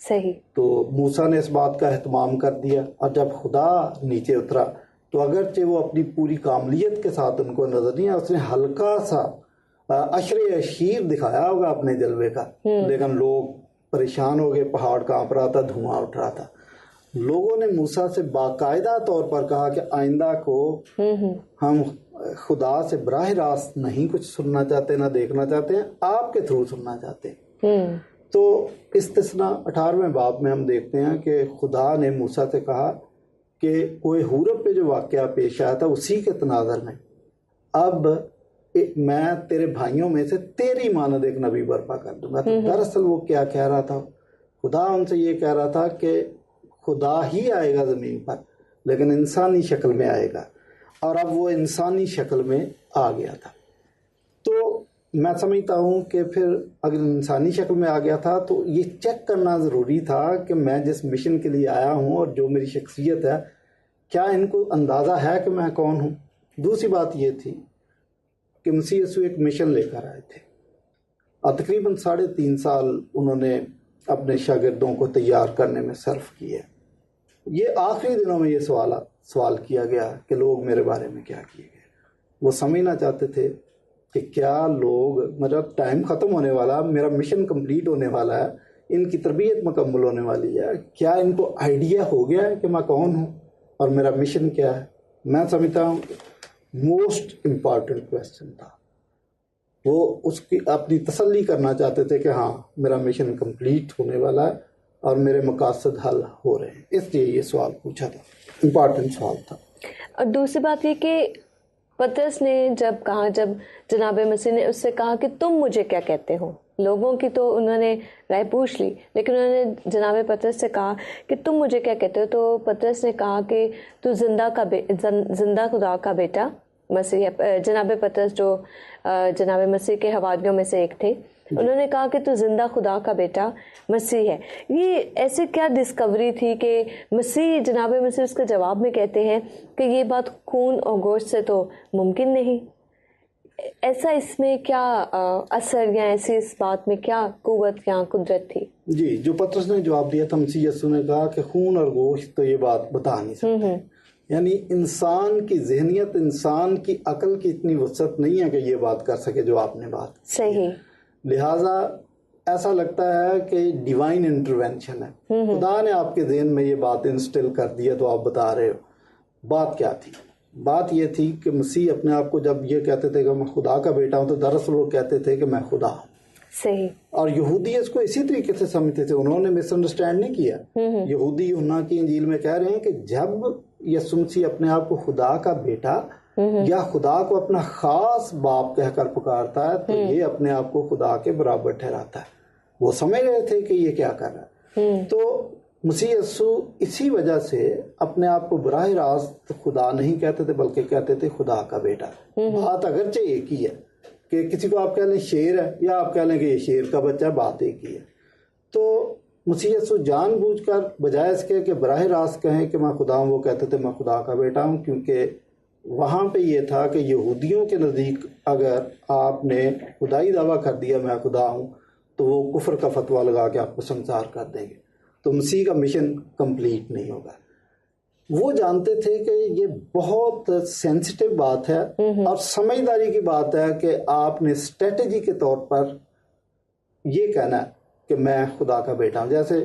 صحیح. تو موسیٰ نے اس بات کا اہتمام کر دیا، اور جب خدا نیچے اترا تو اگرچہ وہ اپنی پوری کاملیت کے ساتھ ان کو نظر نہیں آیا، اس نے ہلکا سا عشر اشیر دکھایا ہوگا اپنے جلوے کا، لیکن لوگ پریشان ہو گئے، پہاڑ کانپ رہا تھا، دھواں اٹھ رہا تھا. لوگوں نے موسیٰ سے باقاعدہ طور پر کہا کہ آئندہ کو ہم خدا سے براہ راست نہیں کچھ سننا چاہتے، نہ دیکھنا چاہتے ہیں، آپ کے تھرو سننا چاہتے ہیں. تو استثناء 18ویں باب میں ہم دیکھتے ہیں کہ خدا نے موسیٰ سے کہا کہ کوہ حورب پہ جو واقعہ پیش آیا تھا اسی کے تناظر میں اب میں تیرے بھائیوں میں سے تیری مانند ایک نبی برپا کر دوں گا. تو دراصل وہ کیا کہہ رہا تھا؟ خدا ان سے یہ کہہ رہا تھا کہ خدا ہی آئے گا زمین پر، لیکن انسانی شکل میں آئے گا، اور اب وہ انسانی شکل میں آ گیا تھا. تو میں سمجھتا ہوں کہ پھر اگر انسانی شکل میں آ گیا تھا تو یہ چیک کرنا ضروری تھا کہ میں جس مشن کے لیے آیا ہوں اور جو میری شخصیت ہے، کیا ان کو اندازہ ہے کہ میں کون ہوں. دوسری بات یہ تھی کہ مسیح یسوع ایک مشن لے کر آئے تھے، اور تقریباً 3.5 سال انہوں نے اپنے شاگردوں کو تیار کرنے میں صرف کیے. یہ آخری دنوں میں یہ سوال کیا گیا کہ لوگ میرے بارے میں کیا کیے گئے. وہ سمجھنا چاہتے تھے کہ کیا لوگ، مطلب ٹائم ختم ہونے والا، میرا مشن کمپلیٹ ہونے والا ہے، ان کی تربیت مکمل ہونے والی ہے، کیا ان کو آئیڈیا ہو گیا ہے کہ میں کون ہوں اور میرا مشن کیا ہے. میں سمجھتا ہوں موسٹ امپارٹنٹ کویسچن تھا. وہ اس کی اپنی تسلی کرنا چاہتے تھے کہ ہاں میرا مشن کمپلیٹ ہونے والا ہے اور میرے مقاصد حل ہو رہے ہیں، اس لیے یہ سوال پوچھا تھا، امپارٹنٹ سوال تھا. اور دوسری بات یہ کہ پطرس نے جب کہا، جب جناب مسیح نے اس سے کہا کہ تم مجھے کیا کہتے ہو، لوگوں کی تو انہوں نے رائے پوچھ لی، لیکن انہوں نے جناب پطرس سے کہا کہ تم مجھے کیا کہتے ہو، تو پطرس نے کہا کہ تو زندہ خدا کا بیٹا مسیح ہے. جناب پطرس جو جناب مسیح کے حواریوں میں سے ایک تھے، انہوں نے کہا کہ تو زندہ خدا کا بیٹا مسیح ہے. یہ ایسی کیا ڈسکوری تھی کہ مسیح، جناب مسیح اس کے جواب میں کہتے ہیں کہ یہ بات خون اور گوشت سے تو ممکن نہیں. ایسا اس میں کیا اثر یا ایسی اس بات میں کیا قوت یا قدرت تھی؟ جی، جو پطرس نے جواب دیا تھا، مسیح یسوع نے کہا کہ خون اور گوشت تو یہ بات بتا نہیں سکتے. یعنی انسان کی ذہنیت، انسان کی عقل کی اتنی وسعت نہیں ہے کہ یہ بات کر سکے جو آپ نے بات. صحیح. لہٰذا ایسا لگتا ہے کہ ڈیوائن انٹروینشن ہے، خدا نے آپ کے ذہن میں یہ بات انسٹل کر دی ہے تو آپ بتا رہے ہو. بات کیا تھی؟ بات یہ تھی کہ مسیح اپنے آپ کو جب یہ کہتے تھے کہ میں خدا کا بیٹا ہوں، تو دراصل وہ کہتے تھے کہ میں خدا ہوں. صحیح. اور یہودی اس کو اسی طریقے سے سمجھتے تھے، انہوں نے مس انڈرسٹینڈ نہیں کیا. یہودی یوحنا کی انجیل میں کہہ رہے ہیں کہ جب یسوع مسیح اپنے آپ کو خدا کا بیٹا یا خدا کو اپنا خاص باپ کہہ کر پکارتا ہے تو یہ اپنے آپ کو خدا کے برابر ٹھہراتا ہے. وہ سمجھ رہے تھے کہ یہ کیا کر رہا ہے. تو مسیح یسوع اسی وجہ سے اپنے آپ کو براہ راست خدا نہیں کہتے تھے، بلکہ کہتے تھے خدا کا بیٹا. بات اگرچہ ایک ہی ہے کہ کسی کو آپ کہہ لیں شیر ہے یا آپ کہہ لیں کہ یہ شیر کا بچہ ہے، بات ایک ہی ہے. تو مسیح یسوع جان بوجھ کر بجائے اس کے کہ براہ راست کہیں کہ میں خدا ہوں، وہ کہتے تھے میں خدا کا بیٹا ہوں، کیونکہ وہاں پہ یہ تھا کہ یہودیوں کے نزدیک اگر آپ نے خدائی دعویٰ کر دیا میں خدا ہوں تو وہ کفر کا فتویٰ لگا کے آپ کو سنسار کر دیں گے، تو مسیح کا مشن کمپلیٹ نہیں ہوگا. وہ جانتے تھے کہ یہ بہت سینسٹیو بات ہے اور سمجھداری کی بات ہے کہ آپ نے اسٹریٹجی کے طور پر یہ کہنا ہے کہ میں خدا کا بیٹا ہوں. جیسے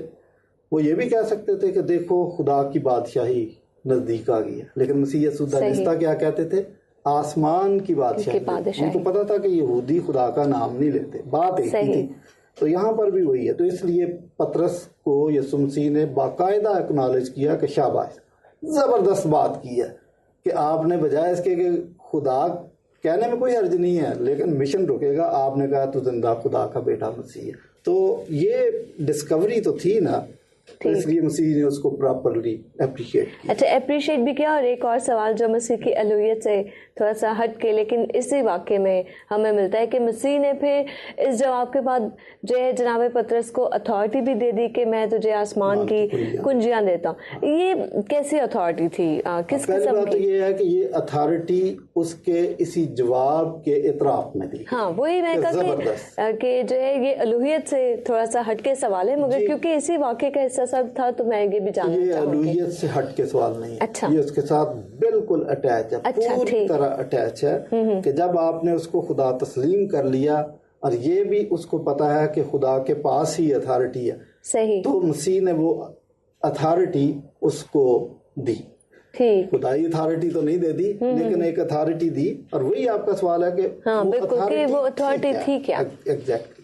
وہ یہ بھی کہہ سکتے تھے کہ دیکھو خدا کی بادشاہی نزدیک آ گئی ہے، لیکن مسیح یسوع دانستہ کیا کہتے تھے؟ آسمان کی بادشاہی. ان کو پتا تھا کہ یہودی خدا کا نام نہیں لیتے، بات ایک ہی تھی. تو یہاں پر بھی وہی ہے. تو اس لیے پطرس کو یسوع مسیح نے باقاعدہ اکنالج کیا کہ شاباش، زبردست بات کی ہے کہ آپ نے بجائے اس کے کہ خدا کہنے میں کوئی حرج نہیں ہے لیکن مشن رکے گا، آپ نے کہا تو زندہ خدا کا بیٹا مسیح ہے. تو یہ ڈسکوری تو تھی نا تو اس لیے مسیح نے اس کو پراپرلی اپریشیٹ کیا. اچھا اپریشیٹ بھی کیا. اور ایک اور سوال جو مسیح کی الوہیت سے تھوڑا سا ہٹ کے لیکن اسی واقعے میں ہمیں ملتا ہے کہ مسیح نے پھر اس جواب کے بعد جو ہے جناب پطرس کو اتھارٹی بھی دے دی کہ میں تجھے آسمان کی کنجیاں دیتا ہوں. یہ کیسی اتھارٹی تھی, کس پہلی قسم بات کی؟ یہ ہے کہ یہ اتھارٹی اس کے اسی جواب کے اطراف میں دی. ہاں وہی میں کہا کہ جو ہے یہ الوہیت سے تھوڑا سا ہٹ کے سوال ہے, مگر کیونکہ اسی واقعے کا حصہ سب تھا تو میں یہ بھی جاننا یہ چاہوں گی. الوہیت سے ہٹ کے سوال نہیں ہے. اچھا. یہ اس کے ساتھ بالکل اٹیچ ہے, پوری طرح اٹیچ ہے کہ جب آپ نے اس کو خدا تسلیم کر لیا اور یہ بھی اس کو پتا ہے کہ خدا کے پاس ہی اتھارٹی ہے, صحیح, تو مسیح نے وہ اتھارٹی اس کو دی. خدائی اتھارٹی تو نہیں دے دی لیکن ایک اتھارٹی دی. اور وہی آپ کا سوال ہے کہ وہ اتھارٹی تھی کیا. ایگزیکٹلی.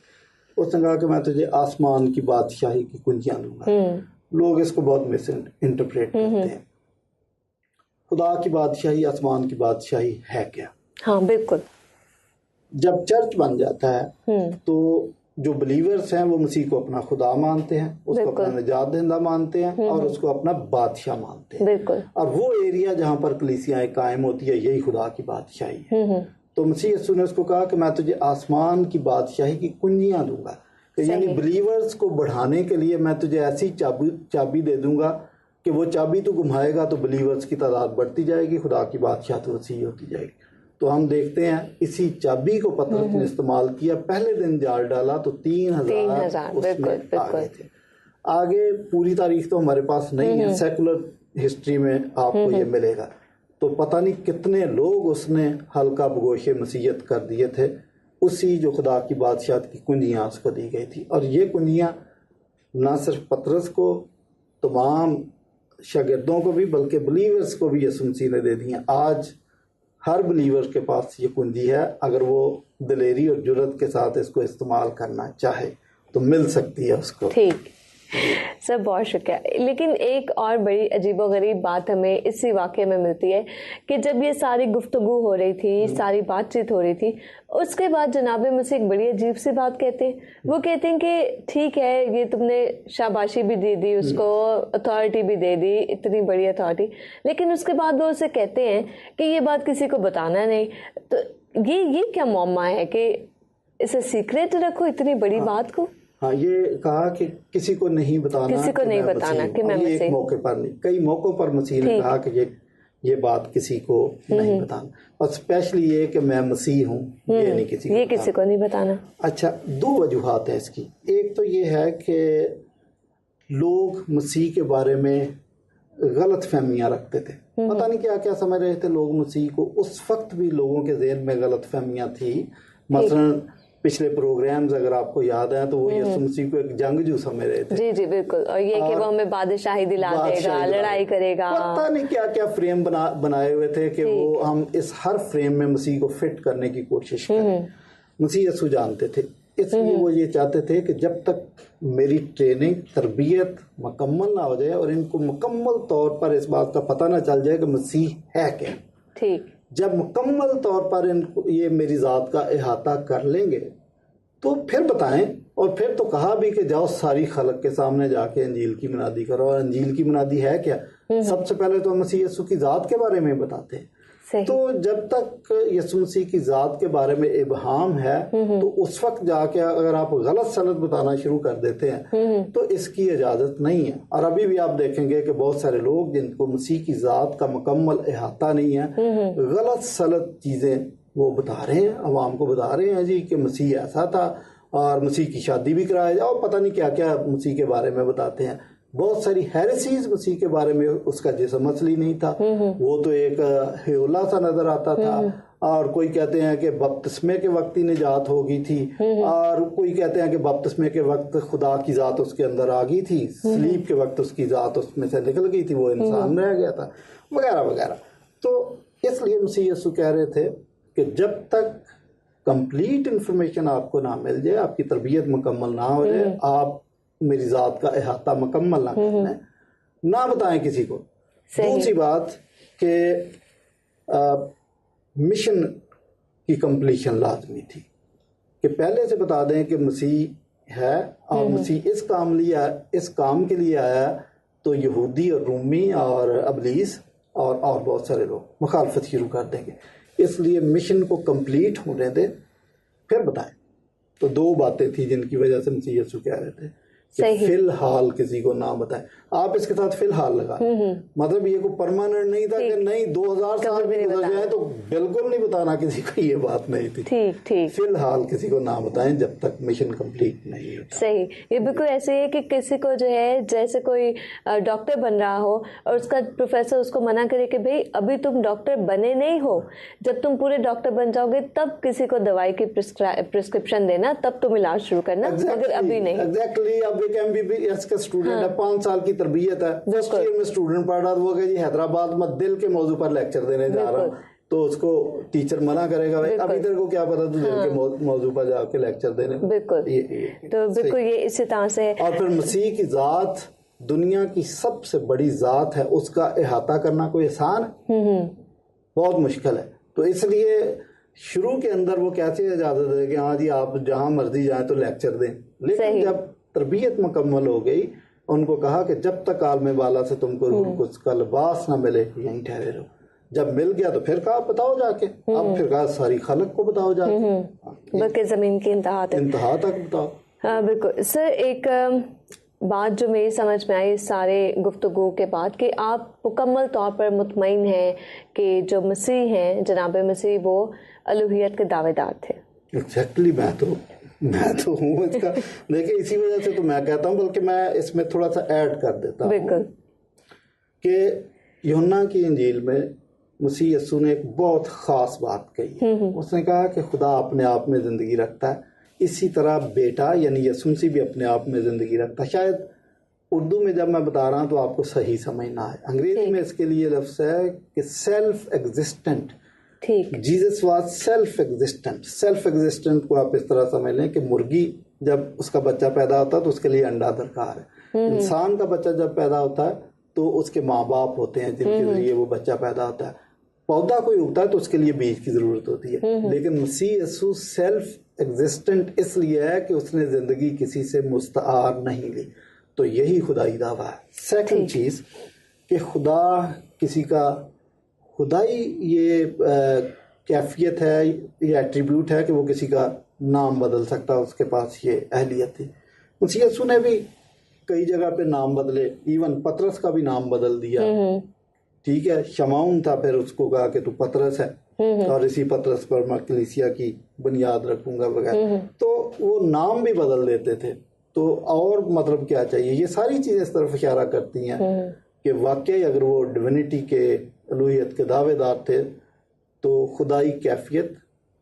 اس نے کہا کہ میں تجھے آسمان کی بادشاہی کی کنجیاں دوں گا. لوگ اس کو بہت مس انٹرپریٹ کرتے ہیں. خدا کی بادشاہی, آسمان کی بادشاہی ہے کیا؟ ہاں بالکل. جب چرچ بن جاتا ہے تو جو بلیورز ہیں وہ مسیح کو اپنا خدا مانتے ہیں, اس کو اپنا نجات دہندہ مانتے ہیں اور اس کو اپنا بادشاہ مانتے ہیں. اور وہ ایریا جہاں پر کلیسیاں قائم ہوتی ہے یہی خدا کی بادشاہی ہے. تو مسیح یسوع نے اس کو کہا کہ میں تجھے آسمان کی بادشاہی کی کنجیاں دوں گا. یعنی بلیورز کو بڑھانے کے لیے میں تجھے ایسی چابی دے دوں گا کہ وہ چابی تو گھمائے گا تو بلیورز کی تعداد بڑھتی جائے گی, خدا کی بادشاہ تو وسیع ہوتی جائے گی. تو ہم دیکھتے ہیں اسی چابی کو پطرس نے استعمال کیا. پہلے دن جال ڈالا تو 3,000 اس میں آگے تھے. آگے پوری تاریخ تو ہمارے پاس نہیں ہے, سیکولر ہسٹری میں آپ کو یہ ملے گا. تو پتہ نہیں کتنے لوگ اس نے حلقہ بگوش مسیحیت کر دیے تھے. اسی جو خدا کی بادشاہت کی کنجیاں اس کو دی گئی تھی. اور یہ کنجیاں نہ صرف پطرس کو, تمام شاگردوں کو بھی, بلکہ بلیورز کو بھی یسوع مسیح نے دے دی ہیں. آج ہر بلیور کے پاس یہ کنجی ہے, اگر وہ دلیری اور جرت کے ساتھ اس کو استعمال کرنا چاہے تو مل سکتی ہے اس کو. ٹھیک سر, بہت شکریہ. لیکن ایک اور بڑی عجیب و غریب بات ہمیں اسی واقعے میں ملتی ہے کہ جب یہ ساری گفتگو ہو رہی تھی, ساری بات چیت ہو رہی تھی, اس کے بعد جناب مسیح ایک بڑی عجیب سی بات کہتے ہیں. وہ کہتے ہیں کہ ٹھیک ہے یہ تم نے شاباشی بھی دے دی, اس کو اتھارٹی بھی دے دی, اتنی بڑی اتھارٹی, لیکن اس کے بعد وہ اسے کہتے ہیں کہ یہ بات کسی کو بتانا نہیں. تو یہ کیا معاملہ ہے کہ اسے سیکریٹ رکھو اتنی بڑی بات کو؟ ہاں, یہ کہا کہ کسی کو نہیں بتانا کہ میں مسیح. ایک موقع پر نہیں, کئی موقعوں پر مسیح نے کہا کہ یہ بات کسی کو نہیں بتانا, اور اسپیشلی یہ کہ میں مسیح ہوں یہ نہیں کسی کو نہیں بتانا. اچھا, 2 وجوہات ہیں اس کی. ایک تو یہ ہے کہ لوگ مسیح کے بارے میں غلط فہمیاں رکھتے تھے, پتہ نہیں کیا کیا سمجھ رہے تھے لوگ مسیح کو. اس وقت بھی لوگوں کے ذہن میں غلط فہمیاں تھی. مثلا پچھلے پروگرامز اگر آپ کو یاد ہیں تو وہ یسوع مسیح کو ایک جنگجو سمجھ رہے تھے. جی بالکل. اور یہ کہ وہ ہمیں بادشاہی دلا دے گا, لڑائی کرے گا, پتہ نہیں کیا کیا فریم بنائے ہوئے تھے کہ وہ ہم اس ہر فریم میں مسیح کو فٹ کرنے کی کوشش کریں. مسیح یسوع جانتے تھے, اس لیے وہ یہ چاہتے تھے کہ جب تک میری ٹریننگ تربیت مکمل نہ ہو جائے اور ان کو مکمل طور پر اس بات کا پتہ نہ چل جائے کہ مسیح ہے کیا, ٹھیک, جب مکمل طور پر ان کو یہ میری ذات کا احاطہ کر لیں گے تو پھر بتائیں. اور پھر تو کہا بھی کہ جاؤ ساری خلق کے سامنے جا کے انجیل کی منادی کرو. اور انجیل کی منادی ہے کیا؟ سب سے پہلے تو مسیح یسوع کی ذات کے بارے میں بتاتے ہیں. تو جب تک یسوع مسیح کی ذات کے بارے میں ابہام ہے تو اس وقت جا کے اگر آپ غلط سند بتانا شروع کر دیتے ہیں تو اس کی اجازت نہیں ہے. اور ابھی بھی آپ دیکھیں گے کہ بہت سارے لوگ جن کو مسیح کی ذات کا مکمل احاطہ نہیں ہے, غلط سلط چیزیں وہ بتا رہے ہیں, عوام کو بتا رہے ہیں جی کہ مسیح ایسا تھا اور مسیح کی شادی بھی کرایا جائے, اور پتہ نہیں کیا کیا مسیح کے بارے میں بتاتے ہیں. بہت ساری ہیریسیز مسیح کے بارے میں. اس کا جسم اصلی نہیں تھا, وہ تو ایک ہیولا سا نظر آتا تھا. اور کوئی کہتے ہیں کہ بپتسمے کے وقت ہی نجات ہو گئی تھی, اور کوئی کہتے ہیں کہ بپتسمے کے وقت خدا کی ذات اس کے اندر آ گئی تھی, سلیپ کے وقت اس کی ذات اس میں سے نکل گئی تھی, وہ انسان رہ گیا تھا, وغیرہ وغیرہ. تو اس لیے مسیح یسوع کہہ رہے تھے کہ جب تک کمپلیٹ انفارمیشن آپ کو نہ مل جائے, آپ کی تربیت مکمل نہ ہو جائے, آپ میری ذات کا احاطہ مکمل نہ کر لیں, نہ بتائیں کسی کو. دوسری بات کہ مشن کی کمپلیشن لازمی تھی, کہ پہلے سے بتا دیں کہ مسیح ہے اور مسیح اس کام کے لیے آیا تو یہودی اور رومی اور ابلیس اور بہت سارے لوگ مخالفت شروع کر دیں گے. اس لیے مشن کو کمپلیٹ ہونے دیں پھر بتائیں. تو دو باتیں تھیں جن کی وجہ سے مسیح یسوع کہہ رہے تھے کہ فی الحال کسی کو نہ بتائیں. آپ اس کے ساتھ فی الحال لگائیں. مطلب یہ کوئی پرماننٹ نہیں تھا کہ نہیں 2000 سال بھی گزر جائیں تو بالکل نہیں بتانا کسی کو. یہ بات نہیں تھی. فی الحال کسی کو نہ بتائیں جب تک مشن کمپلیٹ نہیں ہوتا. صحیح. یہ بالکل ایسے ہی ہے کہ کسی کو جو ہے جیسے کوئی ڈاکٹر بن رہا ہو اور اس کا پروفیسر اس کو منع کرے کہ بھئی ابھی تم ڈاکٹر بنے نہیں ہو, جب تم پورے ڈاکٹر بن جاؤ گے تب کسی کو دوائی کی پرسکرپشن دینا, تب تم علاج شروع کرنا, مگر ابھی نہیں. ایگزیکٹلی. اب ایک MBBS کا اسٹوڈنٹ ہے, 5 سال کی تربیت ہے, فرسٹ ایئر میں اسٹوڈنٹ پڑھ رہا, وہ کہ جی حیدرآباد میں دل کے موضوع پر لیکچر دینے جا رہا ہوں, تو اس کو ٹیچر منع کرے گا ابھی تیرے کو کیا پتا تو دل کے موضوع پر جا کے لیکچر دینے. بالکل. تو بالکل یہ اسی طرح سے ہے. اور پھر مسیح کی ذات دنیا کی سب سے بڑی ذات ہے, اس کا احاطہ کرنا کوئی آسان ہے؟ بہت مشکل ہے. تو اس لیے شروع کے اندر وہ کیسے اجازت ہے کہ ہاں جی آپ جہاں مرضی جائیں تو لیکچر دیں, لیکن جب تربیت مکمل ہو گئی ان کو کہا کہ جب تک عالم بالا سے تم کو روح القدس کا لباس نہ ملے یہیں ٹھہرے رہو. جب مل گیا تو پھر کہا بتاؤ جا کے, اب پھر کہا ساری خلق کو بتاؤ جا کے, بلکہ زمین کی انتہا تک بتاؤ. ہاں بالکل. سر ایک بات جو میری سمجھ میں آئی اس سارے گفتگو کے بعد کہ آپ مکمل طور پر مطمئن ہیں کہ جو مسیح ہیں جناب مسیح وہ الوہیت کے دعوے دار تھے. ایگزیکٹلی. میں تو ہوں اس کا. دیکھیں اسی وجہ سے تو میں کہتا ہوں, بلکہ میں اس میں تھوڑا سا ایڈ کر دیتا ہوں. بالکل. کہ یوحنا کی انجیل میں مسیح یسوع نے ایک بہت خاص بات کہی. اس نے کہا کہ خدا اپنے آپ میں زندگی رکھتا ہے, اسی طرح بیٹا یعنی یسوع مسیح بھی اپنے آپ میں زندگی رکھتا ہے. شاید اردو میں جب میں بتا رہا ہوں تو آپ کو صحیح سمجھ نہ آئے. انگریزی میں اس کے لیے لفظ ہے کہ self existent. Jesus was self existent. Self existent کو آپ اس طرح سمجھ لیں کہ مرغی جب اس کا بچہ پیدا ہوتا ہے تو اس کے لیے انڈا درکار ہے. انسان کا بچہ جب پیدا ہوتا ہے تو اس کے ماں باپ ہوتے ہیں جن کے ذریعے وہ بچہ پیدا ہوتا ہے. پودا کوئی اگتا ہے تو اس کے لیے بیج کی ضرورت ہوتی ہے. لیکن مسیح یسوع سیلف ایگزسٹنٹ اس لیے ہے کہ اس نے زندگی کسی سے مستعار نہیں لی. تو یہی خدائی دعویٰ ہے. سیکنڈ چیز کہ خدا کسی کا خدائی یہ کیفیت ہے, یہ ایٹریبیوٹ ہے کہ وہ کسی کا نام بدل سکتا, اس کے پاس یہ اہلیت تھی. مسیح یسوع نے بھی کئی جگہ پہ نام بدلے, ایون پطرس کا بھی نام بدل دیا. ٹھیک ہے, شمعون تھا, پھر اس کو کہا کہ تو پطرس ہے اور اسی پطرس پر میں کلیسیا کی بنیاد رکھوں گا وغیرہ. تو وہ نام بھی بدل دیتے تھے. تو اور مطلب کیا چاہیے, یہ ساری چیزیں اس طرف اشارہ کرتی ہیں کہ واقعی اگر وہ ڈیوینٹی کے الوہیت کے دعوے دار تھے تو خدائی کیفیت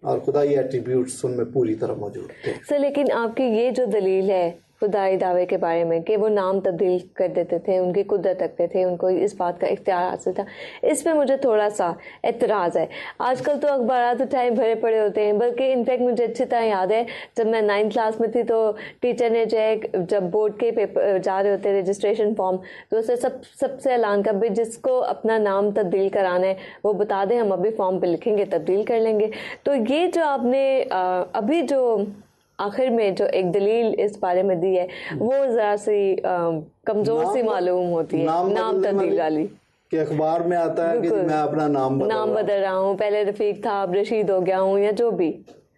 اور خدائی ایٹریبیوٹس ان میں پوری طرح موجود تھے. سر لیکن آپ کی یہ جو دلیل ہے خدائی دعوے کے بارے میں کہ وہ نام تبدیل کر دیتے تھے, ان کی قدرت رکھتے تھے, ان کو اس بات کا اختیار حاصل تھا, اس پہ مجھے تھوڑا سا اعتراض ہے. آج کل تو اخبارات ٹائم بھرے پڑے ہوتے ہیں, بلکہ انفیکٹ مجھے اچھی طرح یاد ہے جب میں 9th کلاس میں تھی تو ٹیچر نے جو ہے جب بورڈ کے پیپر جا رہے ہوتے رجسٹریشن فارم تو اسے سب سے اعلان کر بھی جس کو اپنا نام تبدیل کرانا ہے وہ بتا دیں, ہم ابھی فارم پہ لکھیں گے تبدیل کر لیں گے. تو یہ جو آپ نے ابھی جو آخر میں جو ایک دلیل اس بارے میں دی ہے وہ ذرا سی کمزور سی معلوم ہوتی ہے, نام تبدیل والی. کہ اخبار میں آتا ہے کہ میں اپنا نام بدل رہا ہوں, پہلے رفیق تھا اب رشید ہو گیا ہوں یا جو بھی.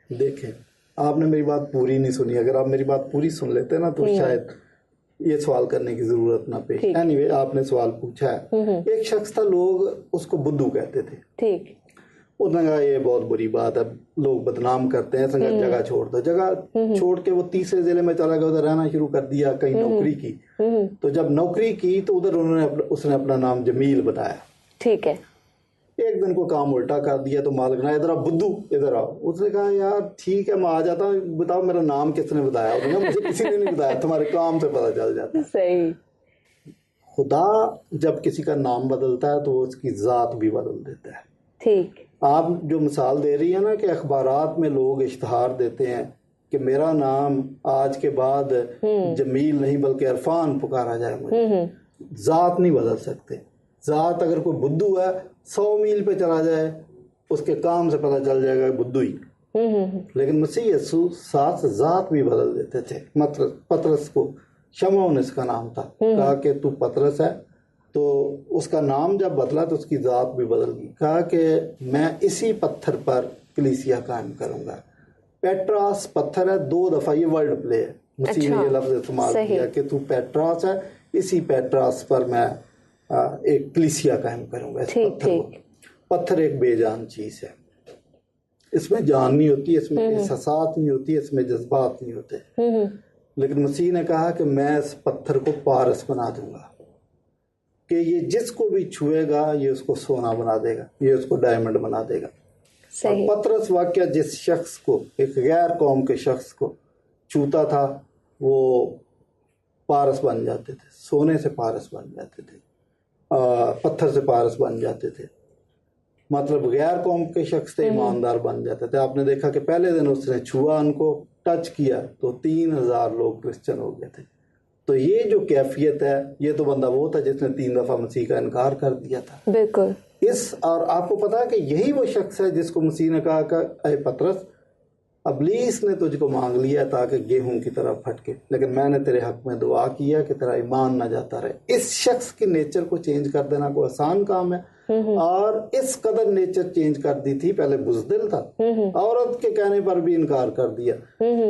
دیکھیں آپ نے میری بات پوری نہیں سنی. اگر آپ میری بات پوری سن لیتے نا تو شاید یہ سوال کرنے کی ضرورت نہ پیش. اینی آپ نے سوال پوچھا ہے. ایک شخص تھا, لوگ اس کو بدھو کہتے تھے. ٹھیک. اس نے کہا یہ بہت بری بات ہے, لوگ بدنام کرتے ہیں, سنگت جگہ چھوڑ دو. جگہ چھوڑ کے وہ تیسرے ضلع میں چلا گیا, ادھر رہنا شروع کر دیا, کہیں نوکری کی. تو جب نوکری کی تو ادھر اس نے اپنا نام جمیل بتایا. ٹھیک ہے. ایک دن کو کام الٹا کر دیا تو مالک نے ادھر بدھو ادھر آؤ. اس نے کہا یار ٹھیک ہے میں آ جاتا ہوں, بتاؤ میرا نام کس نے بتایا. اس نے کہا مجھے کسی نے نہیں بتایا, تمہارے کام سے پتہ چل جاتا. صحیح. خدا جب کسی کا نام بدلتا ہے تو وہ اس کی ذات بھی بدل دیتا ہے. ٹھیک. آپ جو مثال دے رہی ہیں نا کہ اخبارات میں لوگ اشتہار دیتے ہیں کہ میرا نام آج کے بعد جمیل نہیں بلکہ عرفان پکارا جائے مجھے. ذات نہیں بدل سکتے. ذات اگر کوئی بدھو ہے 100 میل پہ چلا جائے اس کے کام سے پتہ چل جائے گا بدھو ہی. لیکن مسیح یسوع ساتھ ذات بھی بدل دیتے تھے. پطرس کو شمعون اس کا نام تھا, کہا کہ تو پطرس ہے, تو اس کا نام جب بدلا تو اس کی ذات بھی بدل گئی. کہا کہ میں اسی پتھر پر کلیسیا قائم کروں گا. پیٹراس پتھر ہے, 2 دفعہ یہ ورڈ پلے ہے, مسیح نے یہ لفظ استعمال کیا کہ تو پیٹراس ہے, اسی پیٹراس پر میں ایک کلیسیا قائم کروں گا. اس پتھر کو, پتھر ایک بے جان چیز ہے, اس میں جان نہیں ہوتی, اس میں احساسات نہیں ہوتی, اس میں جذبات نہیں ہوتے. لیکن مسیح نے کہا کہ میں اس پتھر کو پارس بنا دوں گا, کہ یہ جس کو بھی چھوئے گا یہ اس کو سونا بنا دے گا, یہ اس کو ڈائمنڈ بنا دے گا. اور پطرس واقعہ جس شخص کو, ایک غیر قوم کے شخص کو چھوتا تھا, وہ پارس بن جاتے تھے, سونے سے پارس بن جاتے تھے, پتھر سے پارس بن جاتے تھے. مطلب غیر قوم کے شخص سے ایماندار بن جاتے تھے. آپ نے دیکھا کہ پہلے دن اس نے چھوا, ان کو ٹچ کیا تو 3000 لوگ کرسچن ہو گئے تھے. تو یہ جو کیفیت ہے, یہ تو بندہ وہ تھا جس نے 3 دفعہ مسیح کا انکار کر دیا تھا. بالکل. اور آپ کو پتا ہے کہ یہی وہ شخص ہے جس کو مسیح نے کہا کہ اے پطرس, ابلیس نے تجھ کو مانگ لیا تاکہ گیہوں کی طرح پھٹکے, لیکن میں نے تیرے حق میں دعا کیا کہ تیرا ایمان نہ جاتا رہے. اس شخص کی نیچر کو چینج کر دینا کوئی آسان کام ہے, اور اس قدر نیچر چینج کر دی تھی. پہلے بزدل تھا, عورت کے کہنے پر بھی انکار کر دیا,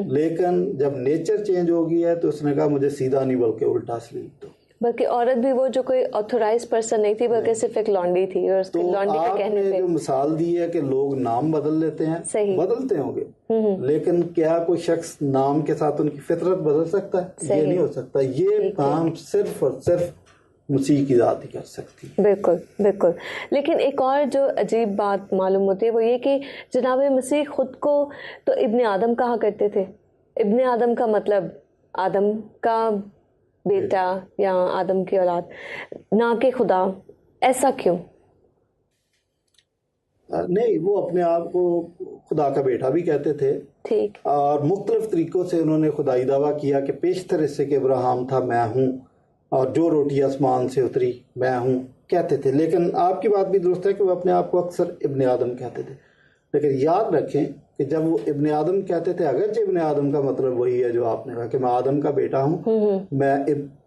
لیکن جب نیچر چینج ہو گیا ہے تو اس نے کہا مجھے سیدھا نہیں بلکہ الٹا سلیپ دو. بلکہ عورت بھی وہ جو کوئی آتھورائز پرسن نہیں تھی, بلکہ صرف ایک لانڈی تھی. اور اس کی لانڈی کے کہنے پہ جو مثال دی ہے کہ لوگ نام بدل لیتے ہیں, بدلتے ہوں گے, لیکن کیا کوئی شخص نام کے ساتھ ان کی فطرت بدل سکتا ہے؟ یہ نہیں ہو سکتا. یہ کام صرف اور صرف مسیح کی ذات ہی کر سکتی. بالکل بالکل. لیکن ایک اور جو عجیب بات معلوم ہوتی ہے وہ یہ کہ جناب مسیح خود کو تو ابن آدم کہا کرتے تھے. ابن آدم کا مطلب آدم کا بیٹا یا آدم کی اولاد, نہ کہ خدا. ایسا کیوں؟ نہیں, وہ اپنے آپ کو خدا کا بیٹا بھی کہتے تھے. ٹھیک. اور مختلف طریقوں سے انہوں نے خدائی دعویٰ کیا کہ پیشتر اس سے کہ ابراہیم تھا میں ہوں, اور جو روٹی آسمان سے اتری میں ہوں کہتے تھے. لیکن آپ کی بات بھی درست ہے کہ وہ اپنے آپ کو اکثر ابن آدم کہتے تھے. لیکن یاد رکھیں کہ جب وہ ابن آدم کہتے تھے, اگرچہ ابن آدم کا مطلب وہی ہے جو آپ نے کہا کہ میں آدم کا بیٹا ہوں, میں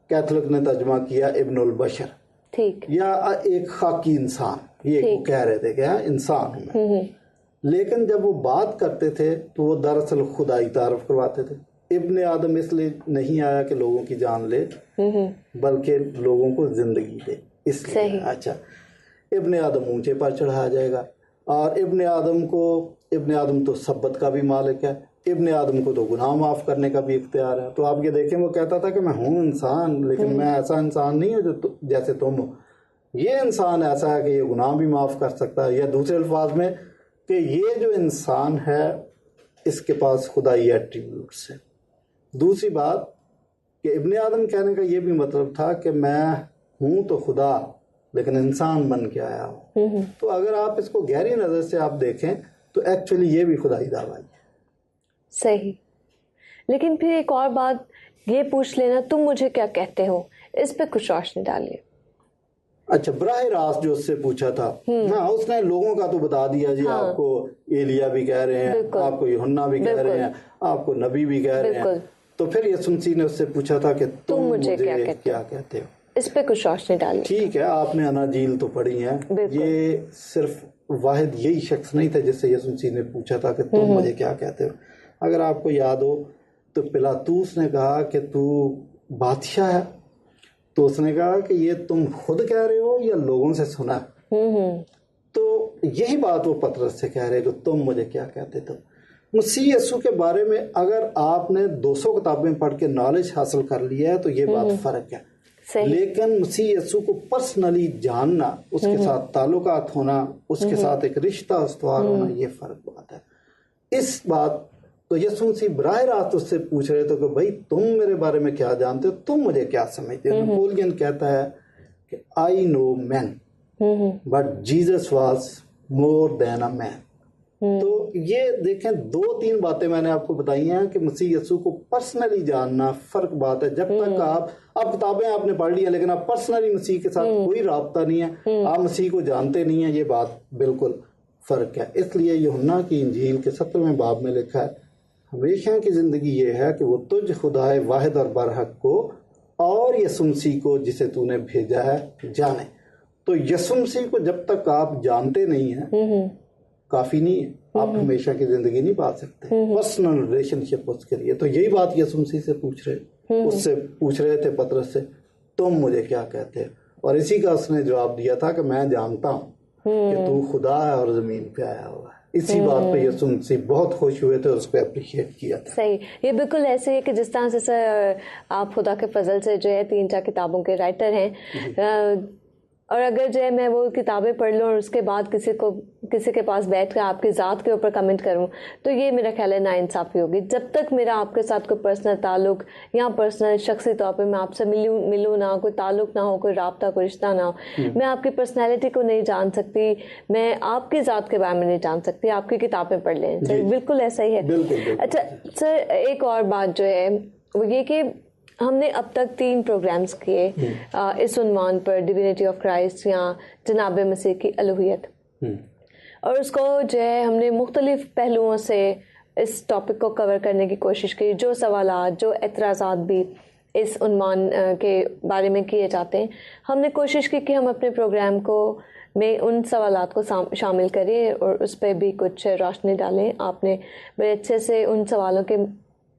کیتھولک نے ترجمہ کیا ابن البشر, ٹھیک, یا ایک خاکی انسان, یہ کہہ رہے تھے کہ انسان ہوں میں. لیکن جب وہ بات کرتے تھے تو وہ دراصل خدائی تعارف کرواتے تھے. ابن آدم اس لیے نہیں آیا کہ لوگوں کی جان لے, بلکہ لوگوں کو زندگی دے, اس لیے. اچھا, ابن آدم اونچے پر چڑھایا جائے گا, اور ابن آدم تو سبت کا بھی مالک ہے, ابن آدم کو تو گناہ معاف کرنے کا بھی اختیار ہے. تو آپ یہ دیکھیں, وہ کہتا تھا کہ میں ہوں انسان, لیکن میں ایسا انسان نہیں ہوں جو جیسے تم ہو. یہ انسان ایسا ہے کہ یہ گناہ بھی معاف کر سکتا ہے, یا دوسرے الفاظ میں کہ یہ جو انسان ہے اس کے پاس خدائی ایٹریبیوٹس ہیں. دوسری بات کہ ابن آدم کہنے کا یہ بھی مطلب تھا کہ میں ہوں تو خدا, لیکن انسان بن کے آیا ہوں. تو اگر آپ اس کو گہری نظر سے آپ دیکھیں تو ایکچولی یہ بھی خدائی دعویٰ ہے. صحیح. لیکن پھر ایک اور بات یہ پوچھ لینا, تم مجھے کیا کہتے ہو, اس پہ کچھ روشنی ڈالیے. اچھا, براہ راست جو اس سے پوچھا تھا, ہاں اس نے لوگوں کا تو بتا دیا جی, آپ کو ایلیا بھی کہہ رہے ہیں, آپ کو یوحنا بھی کہہ رہے ہیں, آپ کو نبی بھی کہہ رہے ہیں. تو پھر یسوع مسیح نے اس سے پوچھا تھا کہ تم مجھے کیا کہتے ہو. اس پہ کچھ روشنی ڈالیے. ٹھیک ہے, آپ نے اناجیل تو پڑھی ہیں, یہ صرف واحد یہی شخص نہیں تھا جس سے یسوع مسیح نے پوچھا تھا کہ تم مجھے کیا کہتے ہو. اگر آپ کو یاد ہو تو پلاطوس نے کہا کہ تو بادشاہ ہے, تو اس نے کہا کہ یہ تم خود کہہ رہے ہو یا لوگوں سے سنا. تو یہی بات وہ پطرس سے کہہ رہے کہ تم مجھے کیا کہتے تھے. مسیح یسوع کے بارے میں اگر آپ نے 200 کتابیں پڑھ کے نالج حاصل کر لی ہے تو یہ بات فرق ہے. لیکن مسیح یسوع کو پرسنلی جاننا, اس کے ساتھ تعلقات ہونا, اس کے ساتھ ایک رشتہ استوار ہونا, یہ فرق بات ہے. اس بات تو یسوع مسیح براہ راست اس سے پوچھ رہے تھے کہ بھائی تم میرے بارے میں کیا جانتے ہو, تم مجھے کیا سمجھتے ہو. نیپولین کہتا ہے کہ I know men but Jesus was more than a man. تو یہ دیکھیں, 2-3 باتیں میں نے آپ کو بتائی ہیں کہ مسیح یسوع کو پرسنلی جاننا فرق بات ہے. جب تک آپ کتابیں آپ نے پڑھ لی ہیں لیکن آپ پرسنلی مسیح کے ساتھ کوئی رابطہ نہیں ہے, آپ مسیح کو جانتے نہیں ہیں, یہ بات بالکل فرق ہے. اس لیے یوحنا کی انجیل کے 17ویں باب میں لکھا ہے ہمیشہ کی زندگی یہ ہے کہ وہ تجھ خدائے واحد اور برحق کو اور یسوع مسیح کو جسے تو نے بھیجا ہے جانے. تو یسوع مسیح کو جب تک آپ جانتے نہیں ہیں کافی نہیں ہے, آپ ہمیشہ کی زندگی نہیں پا سکتے. پرسنل ریلیشن شپ اس کے لیے. تو یہی بات یسوع مسیح سے اس سے پوچھ رہے تھے پطرس سے, تم مجھے کیا کہتے ہو؟ اور اسی کا اس نے جواب دیا تھا کہ میں جانتا ہوں کہ تو خدا ہے اور زمین پہ آیا ہوا ہے. اسی بات پہ یسوع مسیح بہت خوش ہوئے تھے اور اس پہ اپریشیٹ کیا تھا. صحیح. یہ بالکل ایسے ہے کہ جس طرح سے سر آپ خدا کے فضل سے جو ہے 3-4 کتابوں کے رائٹر ہیں, اور اگر جو ہے میں وہ کتابیں پڑھ لوں اور اس کے بعد کسی کے پاس بیٹھ کر آپ کی ذات کے اوپر کمنٹ کروں تو یہ میرا خیال ہے ناانصافی ہوگی. جب تک میرا آپ کے ساتھ کوئی پرسنل تعلق یا پرسنل شخصی طور پہ میں آپ سے ملوں نہ, کوئی تعلق نہ ہو, کوئی رابطہ, کوئی رشتہ نہ ہو, میں آپ کی پرسنالٹی کو نہیں جان سکتی, میں آپ کی ذات کے بارے میں نہیں جان سکتی. آپ کی کتابیں پڑھ لیں سر, بالکل ایسا ہی ہے. اچھا سر, ایک اور بات جو ہے وہ یہ کہ ہم نے اب تک 3 پروگرامز کیے اس عنوان پر, ڈیوینٹی آف کرائسٹ یا جناب مسیح کی الوہیت, اور اس کو جو ہے ہم نے مختلف پہلوؤں سے اس ٹاپک کو کور کرنے کی کوشش کی. جو سوالات, جو اعتراضات بھی اس عنوان کے بارے میں کیے جاتے ہیں, ہم نے کوشش کی کہ ہم اپنے پروگرام کو میں ان سوالات کو شامل کریں اور اس پہ بھی کچھ روشنی ڈالیں. آپ نے بڑے اچھے سے ان سوالوں کے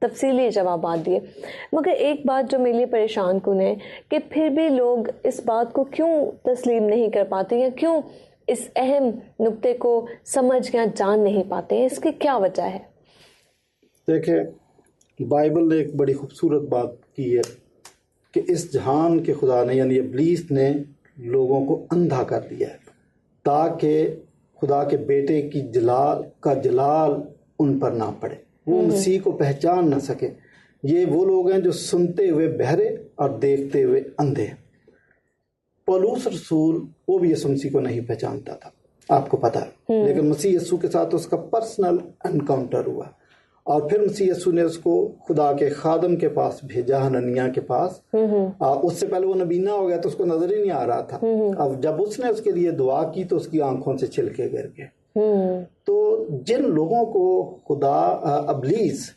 تفصیلی جوابات دیے. مگر ایک بات جو میرے لیے پریشان کن ہے کہ پھر بھی لوگ اس بات کو کیوں تسلیم نہیں کر پاتے یا کیوں اس اہم نقطے کو سمجھ یا جان نہیں پاتے ہیں. اس کی کیا وجہ ہے؟ دیکھیں, بائبل نے ایک بڑی خوبصورت بات کی ہے کہ اس جہان کے خدا نے یعنی ابلیس نے لوگوں کو اندھا کر دیا ہے تاکہ خدا کے بیٹے کی جلال ان پر نہ پڑے, وہ مسیح کو پہچان نہ سکے. یہ وہ لوگ ہیں جو سنتے ہوئے بہرے اور دیکھتے ہوئے اندھے. پولس رسول وہ بھی یسوع مسیح کو نہیں پہچانتا تھا, آپ کو پتا ہے, لیکن مسیح یسوع کے ساتھ اس کا پرسنل انکاؤنٹر ہوا اور پھر مسیح یسوع نے اس کو خدا کے خادم کے پاس بھیجا, حنانیہ کے پاس. اس سے پہلے وہ نبینہ ہو گیا تو اس کو نظر ہی نہیں آ رہا تھا. اب جب اس نے اس کے لیے دعا کی تو اس کی آنکھوں سے چھلکے گر گئے. تو جن لوگوں کو خدا ابلیس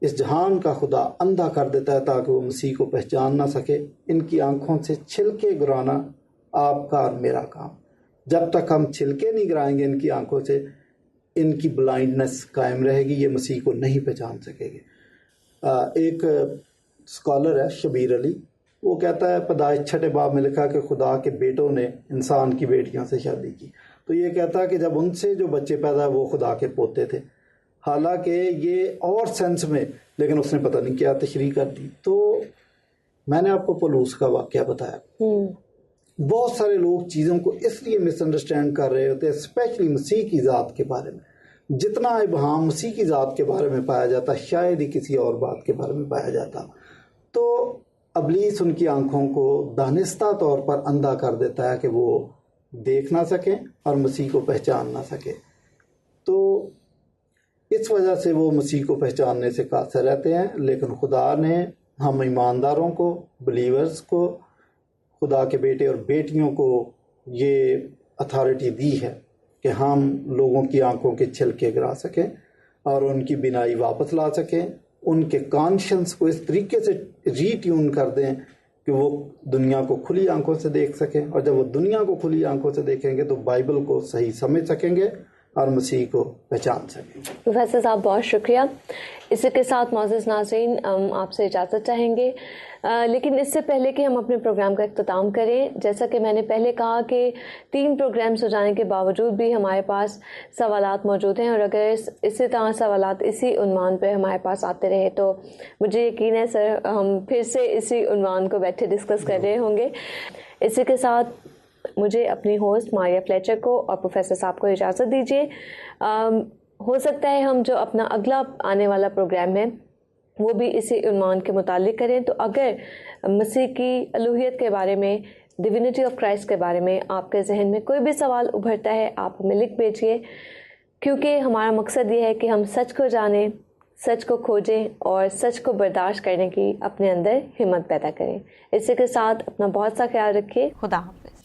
اس جہان کا خدا اندھا کر دیتا ہے تاکہ وہ مسیح کو پہچان نہ سکے, ان کی آنکھوں سے چھلکے گرانا آپ کا اور میرا کام. جب تک ہم چھلکے نہیں گرائیں گے ان کی آنکھوں سے, ان کی بلائنڈنس قائم رہے گی, یہ مسیح کو نہیں پہچان سکے گے. ایک اسکالر ہے شبیر علی, وہ کہتا ہے پیدائش 6 باب میں لکھا کہ خدا کے بیٹوں نے انسان کی بیٹیوں سے شادی کی. تو یہ کہتا ہے کہ جب ان سے جو بچے پیدا وہ خدا کے پوتے تھے. حالانکہ یہ اور سینس میں, لیکن اس نے پتہ نہیں کیا تشریح کر دی. تو میں نے آپ کو پولوس کا واقعہ بتایا. بہت سارے لوگ چیزوں کو اس لیے مس انڈرسٹینڈ کر رہے ہوتے ہیں, اسپیشلی مسیح کی ذات کے بارے میں. جتنا ابہام مسیح کی ذات کے بارے میں پایا جاتا شاید ہی کسی اور بات کے بارے میں پایا جاتا. تو ابلیس ان کی آنکھوں کو دانستہ طور پر اندھا کر دیتا ہے کہ وہ دیکھ نہ سکیں اور مسیح کو پہچان نہ سکے. تو اس وجہ سے وہ مسیح کو پہچاننے سے قاصر رہتے ہیں. لیکن خدا نے ہم ایمانداروں کو, بلیورز کو, خدا کے بیٹے اور بیٹیوں کو یہ اتھارٹی دی ہے کہ ہم لوگوں کی آنکھوں کے چھلکے گرا سکیں اور ان کی بینائی واپس لا سکیں, ان کے کانشنس کو اس طریقے سے ری ٹیون کر دیں کہ وہ دنیا کو کھلی آنکھوں سے دیکھ سکیں. اور جب وہ دنیا کو کھلی آنکھوں سے دیکھیں گے تو بائبل کو صحیح سمجھ سکیں گے اور مسیح کو پہچان سکیں. پروفیسر صاحب بہت شکریہ. اسی کے ساتھ معزز ناظرین آپ سے اجازت چاہیں گے, لیکن اس سے پہلے کہ ہم اپنے پروگرام کا اختتام کریں, جیسا کہ میں نے پہلے کہا کہ 3 پروگرامز ہو جانے کے باوجود بھی ہمارے پاس سوالات موجود ہیں, اور اگر اسی طرح سوالات اسی عنوان پہ ہمارے پاس آتے رہے تو مجھے یقین ہے سر ہم پھر سے اسی عنوان کو بیٹھے ڈسکس کر رہے ہوں گے. اسی کے ساتھ مجھے اپنی ہوسٹ ماریا فلیچر کو اور پروفیسر صاحب کو اجازت دیجیے. ہو سکتا ہے ہم جو اپنا اگلا آنے والا پروگرام ہے وہ بھی اسی عنوان کے متعلق کریں. تو اگر مسیح کی الوہیت کے بارے میں, ڈیوینٹی آف کرائسٹ کے بارے میں آپ کے ذہن میں کوئی بھی سوال ابھرتا ہے آپ ہمیں لکھ بھیجیے, کیونکہ ہمارا مقصد یہ ہے کہ ہم سچ کو جانیں, سچ کو کھوجیں اور سچ کو برداشت کرنے کی اپنے اندر ہمت پیدا کریں. اسی کے ساتھ اپنا بہت سا خیال رکھیے. خدا حافظ.